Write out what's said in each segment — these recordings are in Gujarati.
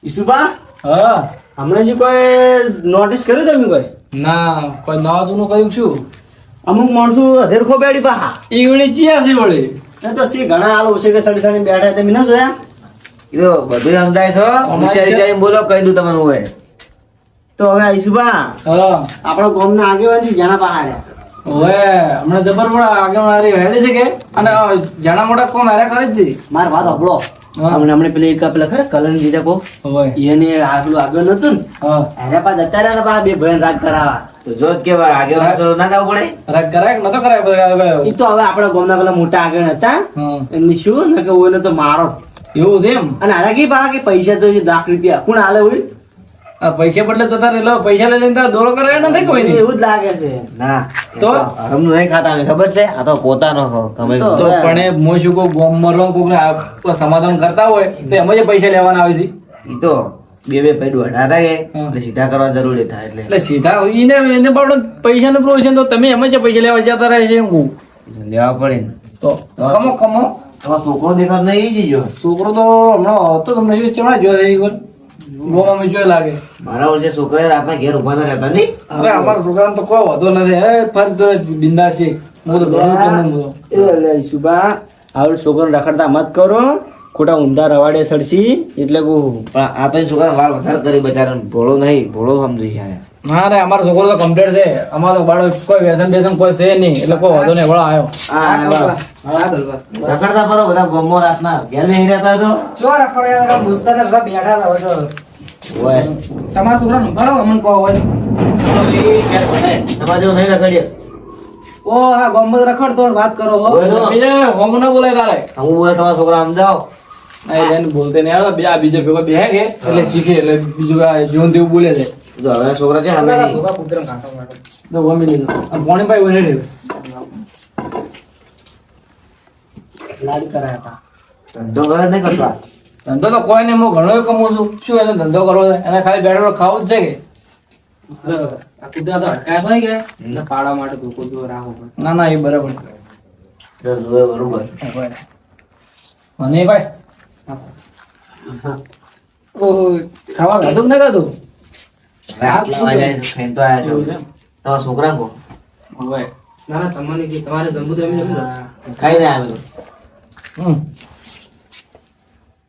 ઈસુબા હા હમણાં જે કોઈ નોટિસ કર્યું તમે કોઈ ના કોઈ નવા જૂનું કર્યું શું અમુક માણસો અધેર ખો બેડી પાહા એ વળી જ્યાં છે વળી એ તો સી ઘણા હાલ છે કે સડી સડી બેઠા તમે ના જોયા એ તો બધું સમજાય છો વિચારી વિચારી બોલો કહી દઉં તમને હોય તો હવે ઈસુબા હા આપણો ગામના આગેવાન થી જણા પાહા રહ્યા ઓવે હમણાં જબર મોડા આગળ મારી હેડી છે કે અને જાણા મોટા કોમ હારે કરી જ હતી માર વાત હબળો હા. હમણે પેલી એક પેલા ખરા કલર જીરા કો ઓવે એને આગળ આગળ નતું ને હા એને પાછ અત્યારે હતા બે ભાઈ રાગ કરાવવા તો જો જ કેવા આગેવાન છો ના જવું પડે રાગ કરાય કે નતો કરાય બધા એ તો હવે આપણા ગામના પેલા મોટા આગળ હતા હા એમની શું ને કે ઓને તો મારો એવું છે એમ અને આના કી પા કે પૈસા તો ₹10 કોણ હાલે હોય આ પૈસા બદલે જતા રહેલો પૈસા લઈ લઈને તારે દોરો કરે નથી કોઈ નહીં એવું જ લાગે છે ના તો? હમનું નહીં ખાતા અમે ખબર છે આ તો પોતાનો હો તમે તો પણ એ મોય શું કહું ગોમ મરવા કોકને આ સમાધાન કરતા હોય તો એમ જ પૈસા લેવાના આવે છે ઈ તો બે ભાઈ દોઢા થાય હા. એટલે સીધા કરવા જરૂરી થાય એટલે એટલે સીધા એને બાબત પૈસાનું પ્રોવિઝન તો તમે એમ જ પૈસા લેવા જતા રહે છે એમ કહું લેવા પડે ને તો કમો કમો તમારો છોકરો દેખાત નહીં જજો છોકરો તો હમણાં હતો તમને જોયું કેવડા જોયો એક વાર ગોવામાં જોઈ લાગે મારા વર્ષે છોકરા રાતના ઘેર ઉભા ના રહેતા નહીં અરે અમારા છોકરાને તો કોઈ વધો નથી હે ફરી તો બિંદાસ છે હું તો ઘણું તમને હું તો સુબા આવડે છોકરો રખડતા મત કરો ખોટા ઊંધા રવાડે સડસી એટલે કહું આ તો છોકરા વાર વધારે કરી બચારા ભોળો નહીં ભોળો સમજી જાય ના રે અમારો છોકરો તો કમ્પ્લીટ છે અમારો તો બાળક કોઈ વ્યસન બેસન કોઈ છે નહીં એટલે કોઈ વધો નહીં વળો આવ્યો રખડતા પરો બધા ગમો રાતના ઘેર બેહી રહેતા તો ચો રખડ્યા દોસ્તારને બધા બેઠા હતા હવે તો ઓય તમારા છોકરાને ઉભાડો અમને કહો હોય ઘેર બને તમારે જેવું નહીં રખડીએ ઓ હા ગોમત રખડતો હોય, વાત કરો હો બીજા હોમ ના બોલાય તારે હું બોલે તમારા છોકરા સમજાવો આ એને બોલતે નહીં આવડે બે આ બીજો ભેગો બે કે એટલે શીખે એટલે બીજું આ જીવન તેવું બોલે છે તો હવે છોકરા છે હાલે નહીં. ભોગા કૂતરાને કાંટો કાઢો. તો ગમી લીધું આ પોણીભાઈ વને રહ્યું લાડ કરાયા હતા ધંધો કરે નહીં કરતા ધંધો તો કોઈ નહીં હું ઘણો કમાઉં છું શું એને ધંધો કરવો છે એને ખાલી બેઠો ખાવું જ છે કે આ કૂતરા તો અટકાયા હોય કે એટલે પાડવા માટે કૂતરો રાખવો પડે ના ના એ બરાબર તો જોવે બરોબર મને ભાઈ ઓહો ખાવા ખાધું કે ના ખાધું હવે આટલા વાગ્યા ખાઈને તો આયા છો એવું છે તમારા છોકરા કો હવે ના ના તમને કે તમારે જમવું તો એમ જમવું ને. ખાઈને આવ્યો હમ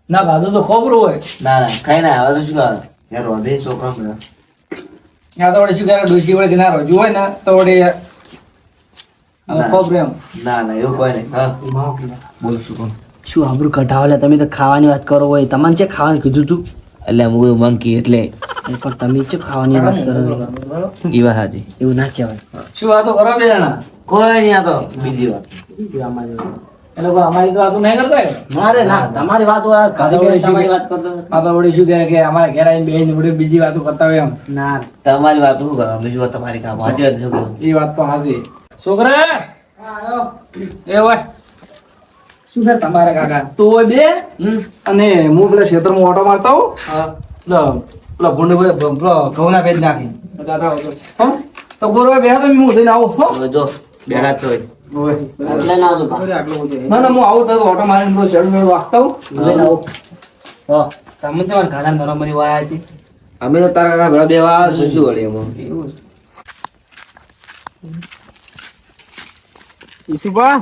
ના ખાધું તો ખોબરું હોય ના ના ખાઈને આવ્યો તો શું કરે યાર રોધે છોકરા બધા ત્યાં તો વળી શું કરે ડોસી વળી કે ના રોજુ હોય ને તો વળી ના. ખોબરું એમ ના ના એવું કોઈ નહીં હા માવો પીવા. બોલ શું કહું શું આબરું કઢાવલે તમે તો ખાવાની વાત કરો હોય તમને છે ખાવાનું કીધું તું એટલે હું મંકી એટલે પણ તમે છે ખાવાની વાત કરો એ વાત સાચી એવું ના કહેવાય શું વાતો કરો બે જણા કોઈ નહીં આ તો બીજી વાત એટલે કોઈ અમારી તો વાતો નહીં કરતા હોય? મારે ના તમારી વાત હોય તમારી વાત કરતો આ તો વળી શું કહે કે અમારા ઘેર આવીને બેસીને વળી બીજી વાતો કરતા હોય એમ ના તમારી વાત શું કરવા બીજું વાત તમારી કામ સાચી વાત શું કહું એ વાત તો હાજી છોકરા હા, આવો. એ હોય શું છે તમારે કાકા તો હોય બે અને હું પેલા ક્ષેત્રમાં ઓટો મારતો હોઉં હા પેલા પેલા ભૂંડ પેલો ઘઉંના પેજ નાખી તો દાદા આવજો. હો તો ગોરવા બે તો હું થઈને આવું હો હવે જો બેડા તો હોય. એટલે ના આવજો ખબર આટલું બધું ના ના હું આવું તો ઓટો મારીને પેલો શેડ મેળ વાગતા હોઉં લઈને આવું હો તમે તમારા ઘણા નરમની વાયા છે અમે તો તારા કાકા ભેળા બેવા શું શું વળી એમાં એવું છે. ઈશુભા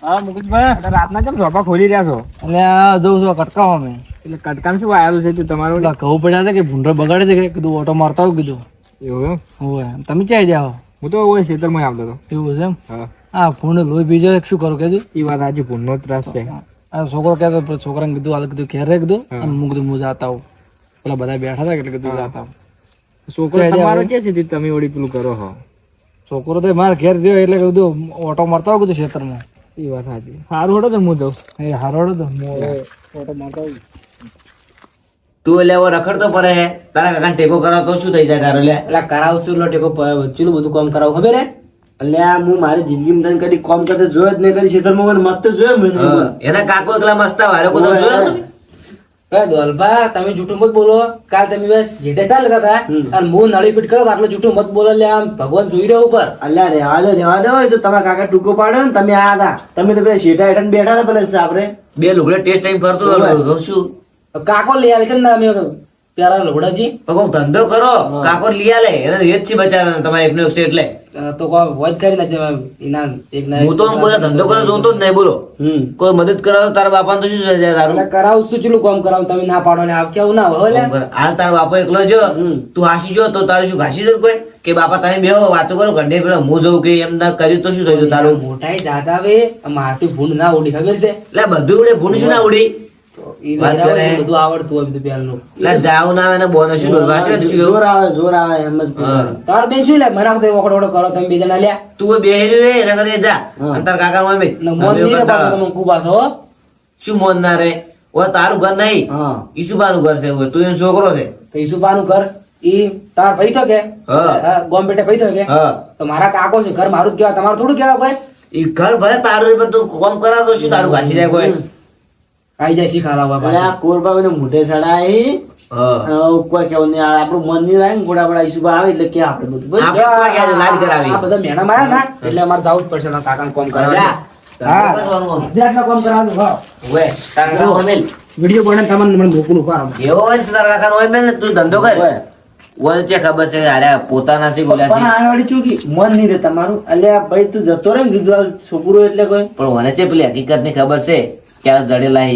હા મુકેશભાઈ રાતના કેમ ઝોપા ખોલી રહ્યા છો એટલે આ જોઉં છું કટકાઓ અમે એટલે કટકામાં શું આવેલું છે તે તમારું કહું પડ્યા હતા કે ભૂંડો બગાડે છે કે કીધું ઓટો મારતા હોય કીધું એવું એમ હોય તમે ક્યાં જાઓ હું તો ઓય ખેતરમાં આવતો હતો એવું છે એમ હા ભૂંડ લોહી બીજો શું કરું કીધું એ વાત આજે ભૂંડનો ત્રાસ છે આ છોકરો કહેતો પણ છોકરાને કીધું હાલ કીધું ઘેર રે કીધું અને હું કીધું હું જાતા આવું પેલા બધા બેઠા હતા એટલે કીધું જાતા આવું છોકરો તમારો છે સીધી તમે વળી પેલું કરો હો છોકરો તો મારા ઘેર ગયો એટલે કીધું ઓટો મારતા હોય કીધું ખેતરમાં એ વાત સાચી સારું હડો તો હું જાઉં એ હારો હડો તો હું ઓટો મારતા હોય તું એટલે એવો રખડતો પડે હે તારા કાકાને ટેકો કરાવ તો શું થઈ જાય તારો લે એટલે કરાવું છું લો ટેકો ચેલું બધું કામ કરાવું ખબર હે એટલે આ હું મારી જિંદગીમાં તને કદી કોમ કરતે જોયો જ નહીં કદી ખેતરમાં મને મત તો જોયો મને એના કાકો એકલા મસ્ત વારે કોઈ જોયો દોલભા તમે જૂઠું મત બોલો. કાલ તમે બસ જેઠે શા લેતા હતા અને હું નળી ફીટ કરો આટલું જૂઠું મત બોલો. લે આમ ભગવાન જોઈ રહ્યો ઉપર. અલ્યા રેવા દો એ તો તમારા કાકા ટૂંકો પાડ્યો ને તમે આ હતા. તમે તો પેલા શેઠા હેઠળ બેઠા ને પેલા આપણે બે લુગડા ટેસ્ટ ટાઈમ ફરતું શું કાકો લઈ આવે છે ને અમે પેલા લોડાજી કોક ધંધો કરો કાકો લઈ આલે એને એ જ છે બચારા તમારે એકનો એક છે એટલે તો કોઈ વોજ કરી નાખે એના એક ના હું તો કોઈ ધંધો કરો જોતો જ નહીં બોલો કોઈ મદદ કરાવો તારા બાપા તો શું છે તારું કરાવું શું ચેલું કામ કરાવું તમે ના પાડો ને આવ કેવું ના હોય હાલ તારા બાપા એકલો જો તું હાસી જો તો તારું શું ઘાસી જશે કોઈ કે બાપા તમે બે વાતો કરો ઘંટે પેલા હું જઉં કે એમ ના કર્યું તો શું થયું તારું મોટાઈ જાતા આવે મારથી ભૂંડ ના ઉડી ખબર છે એટલે બધું ઉડે ભૂંડ શું ના ઉડી બધું આવડતું હોય બધું પેલું એટલે જાવ ના આવે ને બોનો શું ડોલવા છે જોર આવે એમ જ તાર બેન શું લે મને વખતે વખત વખત કરો તમે બે જણા લ્યા તું બે હેર્યું એના કરે જા અને તાર કાકા હોય મેં મોન ની પાડો તમે કુબાસો શું મોન ના રે ઓ તારું ઘર નહીં ઈસુબાનું ઘર છે તું એનો છોકરો છે તો ઈસુબાનું ઘર ઈ તાર ભાઈ તો કે ગોમ બેટે ભાઈ તો કે તો મારા કાકો છે ઘર મારું જ કહેવાય તમારું થોડું કહેવાય કોઈ ઈ ઘર ભલે તારું પણ તું કોમ કરાતો શું તારું ઘાસી જાય કોઈ આઈ જાય શીખાવા બાપા આ કોરબાને મોઢે સડાઈ કોઈ કેવું નહીં આપણું મન નહીં લાગે ગોડા બડા ઈસુબા આવે એટલે કે આપણે બધું લાડ કરાવી આ બધા મેણા માયા ના એટલે અમારે જવું જ પડશે કાકા કોમ કરાવવા કોમ કરાવવાનું વિડીયો બને તમને મને મોકલું પાડો એવો હોય છે તારા કાકા હોય ને તું ધંધો કર ઓલ છે ખબર છે અરે પોતાના છે બોલ્યા છે આણવાડી ચૂકી મન નહીં રે તમારું અલ્યા ભાઈ તું જતો રે ને કીધું છોકરો એટલે કોઈ પણ મને છે પેલી હકીકત ની ખબર છે કે આ જડેલા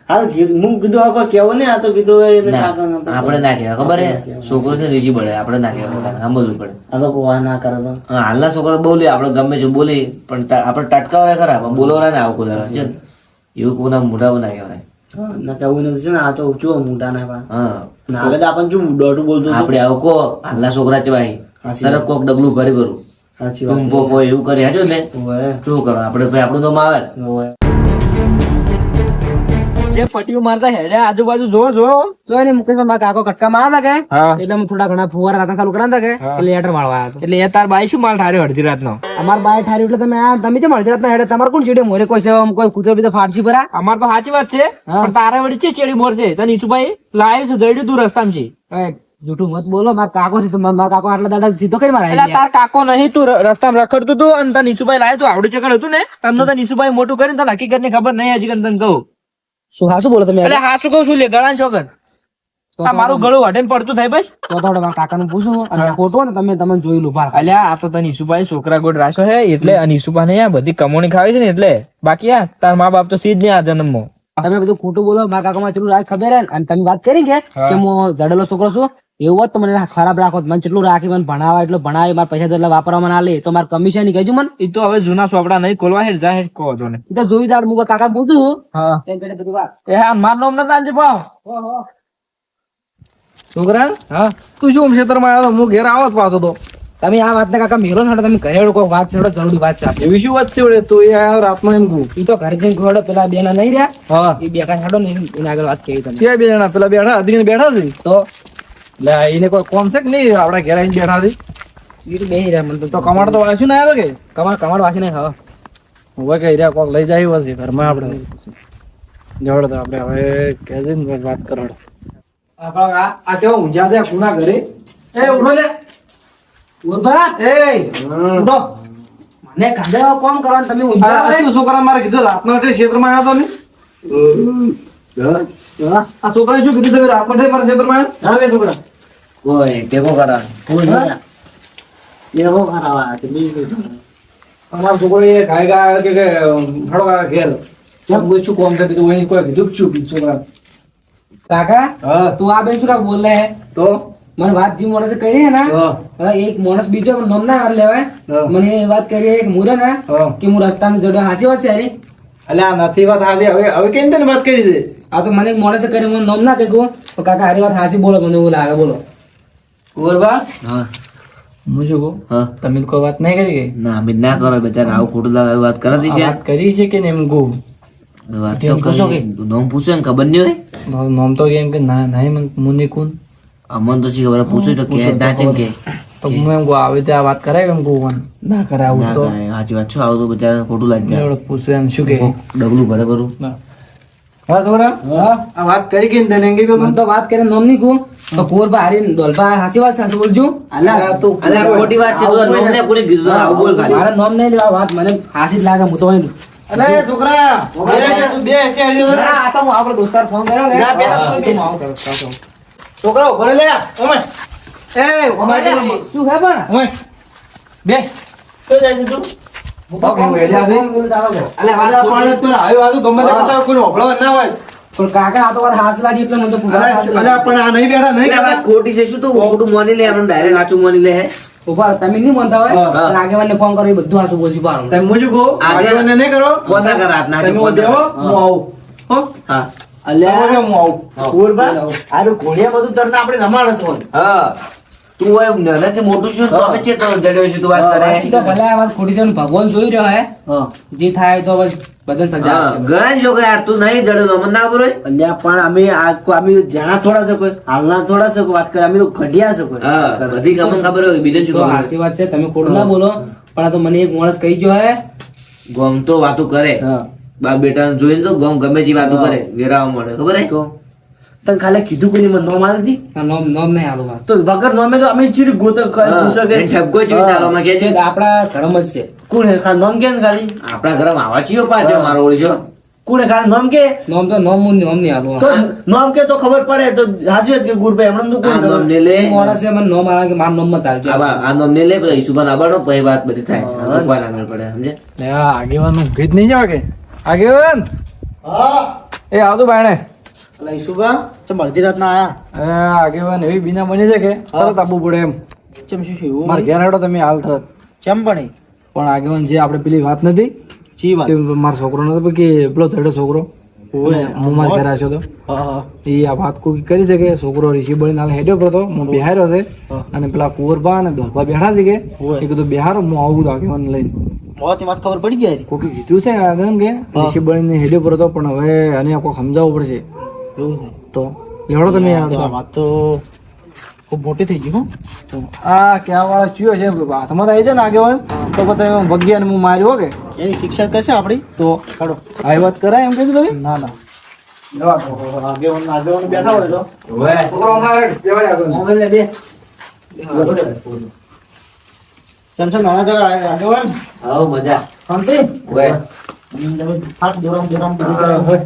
હાલ હું કીધું આ કોઈ કેવો ને આ તો કીધું આપણે ના કહેવાય ખબર હે છોકરો છે રીજી પડે આપણે ના કહેવાય સમજવું પડે આ તો કોવા ના કરે તો હાલના છોકરા બોલે આપણે ગમે છે બોલે પણ આપણે ટટકાવરાય ખરા પણ બોલવરાય ને આવું કોઈ છે એવું કોઈના મોઢા ના કહેવાય ના કેવું નથી છે ને આ તો ઊંચું મોઢા ના હા હાલે તો આપણને શું દોઢું બોલતું આપણે આવું કો હાલના છોકરા છે ભાઈ સરસ કોક ડગલું કરે ભરું ટૂંપો કોઈ એવું કરે હાજો ને શું કરો આપણે ભાઈ આપણું તો આવે જે પટીઓ મારતા હેડે આજુબાજુ જો ને મુકેશ મારા કાકો કટકા મારતા કે એટલે હું થોડા ઘણા ફુવારા રાતા ચાલુ કરાતા કે એટલે લેટર મારવા આવ્યો એટલે એ તાર બાઈ શું માલ ઠાર્યો અડધી રાતનો અમાર બાય ઠારી એટલે તમે કેમ અડધી રાતના હેડે તમારે કોણ ચીડે મોરે કોઈ છે કોઈ કૂતરો બીજો ફાડશી ભરા અમાર તો સાચી વાત છે પણ તારા વળી છે ચેડી મોર છે તને ઈસુભાઈ લાવ્યું છે જડ્યું તું રસ્તામાં છે જૂઠું મત બોલો મારા કાકો છે મારા કાકો આટલા દાડા સીધો કઈ મારા એટલે તાર કાકો નહીં તું રસ્તામાં રખડતું તું અને તને ઈસુભાઈ લાવ્યું તું આવડું ચકડ હતું ને તમને તને ઈસુભાઈ મોટું કરીને તને હકીકત ની ખબર નહીં હજી તને કહું શું હાસું બોલો તમે એટલે હા શું કહું છું લે ગળા છોકર આ મારું ગળું હટેન પડતું થાય ભાઈ તો મારા કાકાનું પૂછું અને ફોટો ને તમે જોઈ લો ભાર અલ્યા આ તો તને ઈસુભાઈ છોકરા ગોળ રાખ્યો છે એટલે અને ઈસુભા ને બધી કમોણી ખાવી છે ને એટલે બાકી તાર મા બાપ તો સીધ નહીં આ જન્મમાં તમે બધું ખોટું બોલો મારા કાકામાં ચેટલું રાખ ખબર હે અને તમે વાત કરી કે હું જડેલો છોકરો છું એવું જ તો મને ખરાબ રાખો મને જેટલું રાખી મને ભણાવા એટલું ભણાવી મારા પૈસા એટલા વાપરવા ના લે તો મારે કમિશન ની કહેજો મને એ તો હવે જૂના ચોપડા નહીં ખોલવા હેડ જા હેડ કહો છો ને એ તો જોઈ જાડ મુકા કાકા પૂછું હા બધી વાત એ હા માર નામ ના તાંજે ભાવ છોકરા હા તું શું ક્ષેત્રમાં આવ્યો હું ઘેર આવો જ પાછો તો તમે આ વાત કાકા મેરો છો તમે ઘરે કોઈ વાત છે જરૂરી વાત છે એવી શું વાત છે તું એ રાતમાં એમ કહું એ તો ઘરે જઈને ઘોડો પેલા બેના નહીં રહ્યા હા એ બેકા છાડો ને એના આગળ વાત કેવી તમે બે જણા પેલા બેઠા અધીને બેઠા છે તો લે એને કોઈ કોમ છે કે નહીં આપડા ઘેર આવીને બેઠા છે એ તો બેહી રહ્યા મને તો કમાડ તો વાંચ્યું ના આવ્યો કે કમાડ વાંચી નહીં હા હવે કઈ રહ્યા કોક લઈ જાય હશે ઘરમાં આપણે જવડ તો આપણે હવે કહેજે ને વાત કરો આ કેવો ઊંઝા છે કુના ઘરે એ ઉઠો લે ઉભા એ ઉઠો મને કાંદે કોમ કરવાનું તમે ઊંઝા શું છોકરા મારે કીધું રાતના ક્ષેત્રમાં આવ્યા તમે આ છોકરા શું કીધું તમે રાતના મારા ક્ષેત્રમાં આવ્યા હા છોકરા કોઈ ટેકો કરા અમારો છોકરો એ ગાય ગાય કે હળો ઘેર શું કોમ થતી તું કોઈ કીધું શું કીધું છોકરા કાકા હા તું આ બેન શું કા બોલે હે તો મને વાત જે માણસે કહી હે ને એક માણસ બીજો નામ ના લેવાય મને એ વાત કરી એક મુરે ને કે હું રસ્તામાં જોડ્યો સાચી વાત છે યારી અલ્યા નથી વાત હાજી હવે કેમ તને વાત કરી છે આ તો મને એક માણસે કરી મને નામ ના કહ્યું તો કાકા હારી વાત હાચી બોલો મને એવું લાગે બોલો કુંવરબા હા હું શું કહું હા તમે કોઈ વાત નહીં કરી કે ના અમે ના કરો બેચારા આવું ખોટું લાગે વાત કરાતી છે વાત કરી છે કે એમ કહું વાત તો કરી નોમ પૂછો ને ખબર નહીં હોય નામ તો કેમ કે ના નહીં મુની કુન અમન તો શી ખબર પૂછ્યું તો કે ના ચેમ કે તો હું એમ કહું આવે ત્યાં વાત કરાય એમ કહું ના કરાવું ના તો કરે સાચી વાત છો આવું તો બેચારા ખોટું લાગે એવડે પૂછું એમ શું કે ડબલું ભરે ભરું હા છોકરા હા આ વાત કરી કે તને અંગે પેલું મને તો વાત કરીને નોમ નહીં કહું તો કુંવરબા હારી દોલબા સાચી વાત સાચું બોલજો અલ્યા ખોટી વાત છે તું નોમ ને કોને કીધું આવું બોલ ખાલી મારે નોમ નહીં લેવા વાત મને હાસી જ લાગે હું તો હોય અરે છોકરા તું બે છે આ તો હું આપણો દોસ્તાર ફોન કર્યો કે ના, પેલા તું બે. હું આવું કરું. છોકરા ઉભા લે ઓમે એ ઉભા રે શું ખબર ઓમે બે તો જાય છે તું અલે વાત પણ તું આવ્યો આ તો ગમે તે બતાવ કોઈ ઓભળવા ના હોય પણ કાકા આ તો વાર હાસ લાગી એટલે મને તો પૂરા અરે પણ આ નહીં બેઠા નહીં આ વાત ખોટી છે શું તું ખોટું માની લે આપણે ડાયરેક્ટ સાચું માની લે હે ઉભા રહો, તમે નહીં માનતા હોય હા. પણ આગેવાનને ફોન કરો એ બધું હાસું બોલશું પાડું તમે મુજુ કહો આગેવાને નહીં કરો પોતા કર રાતના તમે પોતા દેવો કર. હું આવું હો હા અલ્યા હું આવું કુંવરબા, આરું ઘોડિયા બધું તરને આપણે રમાડ છો હા તું હોય નાનાથી મોટું છું તો અમે છે તો જડ્યો છે તું વાત સાચી તો કરે ભલે આ વાત ખોટી છે ને ભગવાન જોઈ રહ્યો હે જે થાય તો બસ બધાને સજા હા, આપશે. ઘણા જ લોકો યાર તું નહીં જડ્યો તો અમને ના ખબર હોય અલ્યા પણ અમે જાણા થોડા છે કોઈ હાલના થોડા છે કોઈ વાત કરે અમે તો ઘડિયા છે કોઈ હા બધી ખબર હોય બીજું શું તો ખબર હાચી વાત છે તમે ખોટું ના બોલો પણ આ તો મને એક માણસ કહી ગયો હે ગોમ તો વાતો કરે હા બાપ બેટા જોઈને તો ગોમ ગમે તે વાતો કરે વેરાવા મળે ખબર હે તો તને ખાલી કીધું કોઈ મને નોમ આલી હતી આ નોમ નોમ નહીં આલો વાત તો વગર નોમે તો અમે ચીડી ગોતો પૂછે કે એને ઠપકો જ વિચારવામાં કે છે છે આપણા ઘરમાં જ છે કોણ હે ખાલી નોમ કે ને ખાલી આપણા ઘરમાં આવા ચિયો પાછો મારો ઓળજો કોણ હે ખાલી નોમ કે નોમ તો નોમ નોમ નહીં આલો તો નોમ કે તો ખબર પડે તો હાચી વાત કે ગુરભાઈ હમણાં તો આ કોણ નામ ને લે માણસ છે મને નોમ આલે કે મારા નોમ માં તાલજો આ નામ ને લે પછી ઈસુબાન આબાડો પછી વાત બધી થાય આ તો કોણ આગળ પડે સમજે લે આ આગેવાન નું ભેદ નહીં જાવ કે આગેવાન હા એ આવતું બાયણે અલા ઈશુબા ચમ અડધી રાત ના આયા અરે આ આગેવાન એવી બીના બની છે કે તરત આપવું પડે એમ ચમ શું છે એવું મારે ઘેર હેડો તમે હાલ તરત ચમ પણ પણ આગેવાન જે આપણે પેલી વાત નથી ચી વાત તે મારો છોકરો નતો કે પેલો થડો છોકરો હું મારા ઘરે આવ્યો તો હા હા એ આ વાત કોઈ કરી છે કે છોકરો ઋષિ બળીને હાલ હેડ્યો પડતો હું બિહાર્યો છે અને પેલા કુંવરબા અને દોલબા બેઠા છે કે હોવે. એ કીધું બિહાર હું આવું આગેવાન લઈને મોતી વાત ખબર પડી ગઈ કોકે કીધું છે આગળ કે ઋષિ બળીને હેડ્યો પડતો પણ હવે આને કોઈ સમજાવવું પડશે એવું તો લેવડો તમે યાર આ વાત તો ખૂબ મોટી થઈ ગઈ હો તો આ ક્યાં વાળા ચિયો છે હાથમાં આવી જાય ને આગેવાન તો પછી ભગ્યાને હું માર્યો કે એની શિક્ષા કરશે આપણી તો કાઢો આ વાત કરાય એમ કીધું તમે ના ના આગેવાન બેઠા હોય તો છોકરો અમારે બેવાડ્યા કરો. મોબાઈલ લે બે ચમ ચમ નાના જરા આગેવાન આવો મજા શાંતિ ઓય હાથ દોરામ દોરામ બધું કરે હોય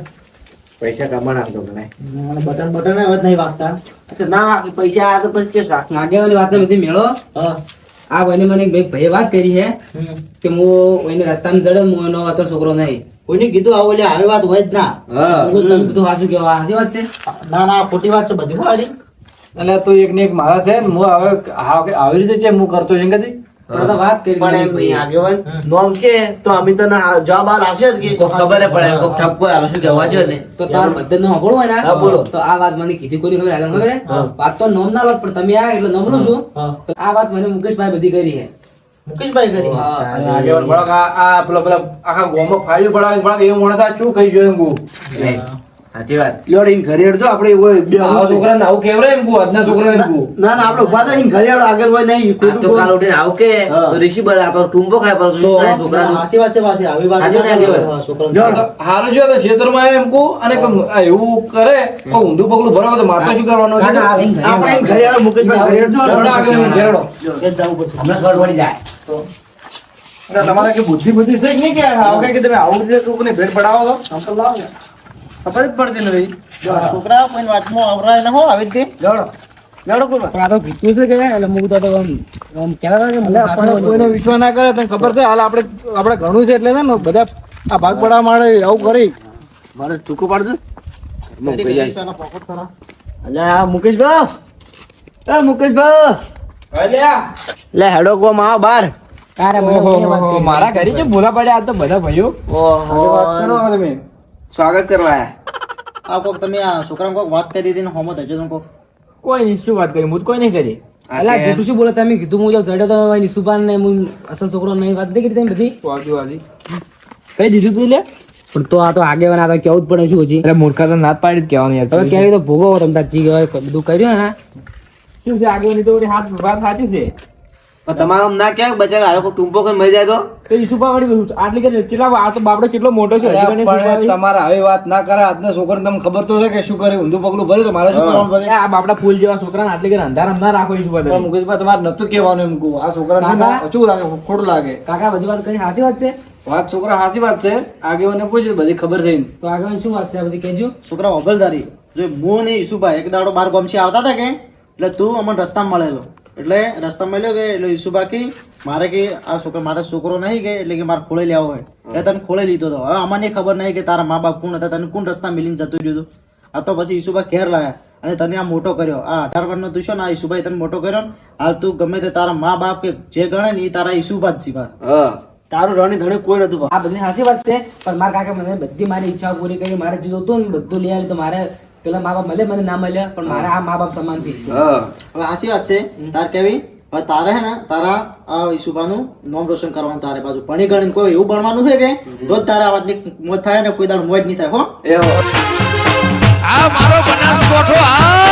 પૈસા કમાણ આપતો મને અને બટન બટન હવે નહીં વાગતા એટલે ના વાગે પૈસા આ તો પછી ચેસ રાખ આગેવાની વાતને બધી મેળો હા આ ભાઈને મને એક ભાઈએ વાત કરી છે કે હું કોઈને રસ્તામાં ચડે હું એનો અસર છોકરો નહીં કોઈને કીધું આવું એટલે આવી વાત હોય જ ના હા હું કીધું તમે બધું સાચું કહેવા સાચી વાત છે ના ના ખોટી વાત છે બધી સારી એટલે તો એક ને એક મારા છે ને હું હવે આવી રીતે છે હું કરતો છું કદી પણ આ તો વાત કરી પણ એમ ભાઈ. આગેવાન નોમ કે તો અમે તને જવાબ આલ હશે જ કે કોક ખબર હે પડે કોક ઠપકો આલો શું કહેવા જો ને તો તાર બધા નું સાંભળવું હોય હા, બોલો. ને તો આ વાત મને કીધી કોઈ ખબર આગળ ખબર હે? વાત તો નોમ ના લો પણ તમે આ એટલે નોમ નું છું હા આ વાત મને મુકેશભાઈ બધી કરી છે મુકેશભાઈ કરી હા. અને આગેવાન ભળક આ પેલા આખા ગોમાં ફાઇલ પડાવી ભળક એવું મને તો શું કહી જોયું એમ કહું સાચી વાત લોડ ઇન ઘરે હેડજો આપણે હોય બે આવા છોકરાને આવું કેવરે એમ કહું આજના છોકરાને એમ કહું ના ના આપણે ઉભા થઈને ઘરે હેડો આગળ હોય નહીં આ તો કાલ ઉઠીને આવ કે હા. તો ઋષિ બળ આ તો ટૂંબો ખાય પર તો છોકરાનું સાચી વાત છે પાછી આવી વાત સાચું ના ને કરો. આગેવાન? હા, છોકરાનું. હારું છે તો ખેતરમાં એમ કહું અને આ એવું કરે તો ઊંધું પગલું ભરાવે તો મારતો શું કરવાનું ના, ના, છે? આપણે અહીં ઘરે હેડો મુકેશભાઈ ઘરે હેડજો લેવડો આગેવાન ઘેરડો. એ જ જવું પડશે હમણાં ખબર પડી જાય એટલે તમારે કે બુદ્ધિ બુદ્ધિ છે કે નહીં કે આવું કે તમે આવું રીતે કોકને ભેટ પડાવો તો આમ તો લાવો ને. ખબર જ પડતી નથી છોકરા કોઈ વાતમાં અવરાય ના હો આવી રીતે લેવડો કોઈ વાત. પણ આ તો કીધું છે કે એટલે મું તો આમ કહેતા હતા કે મું એટલે પાછો આપણે કોઈનો વિશ્વાસ ના કરે તને ખબર છે હાલ આપણે ઘણું છે એટલે છે ને બધા આ ભાગ પડાવવા માટે આવું કરી મારે ટૂંકો પાડજો મુક ભાઈ જાય. અલ્યા મુકેશભાઈ એ મુકેશભાઈ લે હેડો કો માં બાર તારે મને કોઈ વાત કરી. મારા ઘરે જે ભૂલા પડ્યા આજ તો બધા ભાઈઓ વાત કરો તમે સ્વાગત કરવા આયા આ કોક તમે આ છોકરાને કોક વાત કરી હતી ને હોમો થજો તમે કોક કોઈ નહીં શું વાત કરી હું તો કોઈ નહીં કરી અલા કીધું શું બોલે તમે કીધું હું જો ચડ્યો તો એની સુબાન ને હું અસલ છોકરો નહીં વાત નહીં કરી તમે બધી વાજી વાજી કઈ દીધું તું લે પણ તો આ તો આગેવાન આ તો કેવું જ પડે શું હજી એટલે મૂર્ખા તો નાત પાડી જ કહેવાનું યાર હવે કેવી તો ભોગવો તમે તાર જી કહેવાય બધું કર્યું ને શું છે આગળ તો હાથ વાત સાચી છે પણ તમારો આમ ના કહેવાય બચારા હારો કોઈ ટૂંપો કોઈ મરી જાય તો તો ઈસુભા વળી આટલી કે કેટલા આ તો બાપડો કેટલો મોટો છે હજી કને ઈસુભા આવી. તમારે આવી વાત ના કરે આજના છોકરાને તમને ખબર તો છે કે શું કરે ઊંધું પગલું ભર્યું તો મારે શું કરવાનું પછી આ બાપડા ફૂલ જેવા છોકરાને આટલી કે અંધારામ ના રાખો ઈસુભા પણ મુકેશભાઈ તમારે નતું કહેવાનું એમ કહું આ છોકરાને શું લાગે ખોટું લાગે કાકા બધી વાત કરી સાચી વાત છે વાત છોકરા હાસી વાત છે આગેવાને પૂછે બધી ખબર થઈ તો આગળ શું વાત છે આ બધી કહેજો. છોકરા હોબલદારી જો હું ને ઈસુભાઈ એક દાડો બાર ગોમથી આવતા હતા કે એટલે તું અમને રસ્તામાં મળેલો એટલે રસ્તામાં મળ્યો કે એટલે ઈસુભા કે મારે કે આ છોકરો મારા છોકરો નહીં કે એટલે કે મારે ખોળે લેવો હોય એટલે તને ખોળે લીધો હતો. હવે અમને ખબર નહીં કે તારા મા બાપ કોણ હતા, તને કોણ રસ્તા મિલીને જતું રહ્યું હતું. આ તો પછી ઈસુભા ઘેર લાયા અને તને આ મોટો કર્યો. આ 18 વર્ષનો તું છો ને આ ઈસુભાઈ તને મોટો કર્યો ને હાલ તું ગમે તે તારા મા બાપ કે જે ગણે ને એ તારા ઈસુભા જ છે. હા તારું રણી ધણી કોઈ નતું. આ બધી સાચી વાત છે પણ મારા કાકા મને બધી મારી ઈચ્છાઓ પૂરી કરી. મારે જે જોતું ને બધું લઈ આવી તો મારે પેલા મા બાપ મળે મને ના મળ્યા પણ મારા આ મા બાપ સમાન છે. હા હવે સાચી વાત છે તાર કેવી. હવે તારે હે ને તારા આ ઈસુભાનું નામ રોશન કરવાનું. તારે બાજુ ભણી ગણીને કોઈ એવું ભણવાનું છે કે તો જ તારા અવાજની મોત થાય ને કોઈ દાડ મોજ નહીં થાય હો. એવો આ મારો બનાસકોઠો આ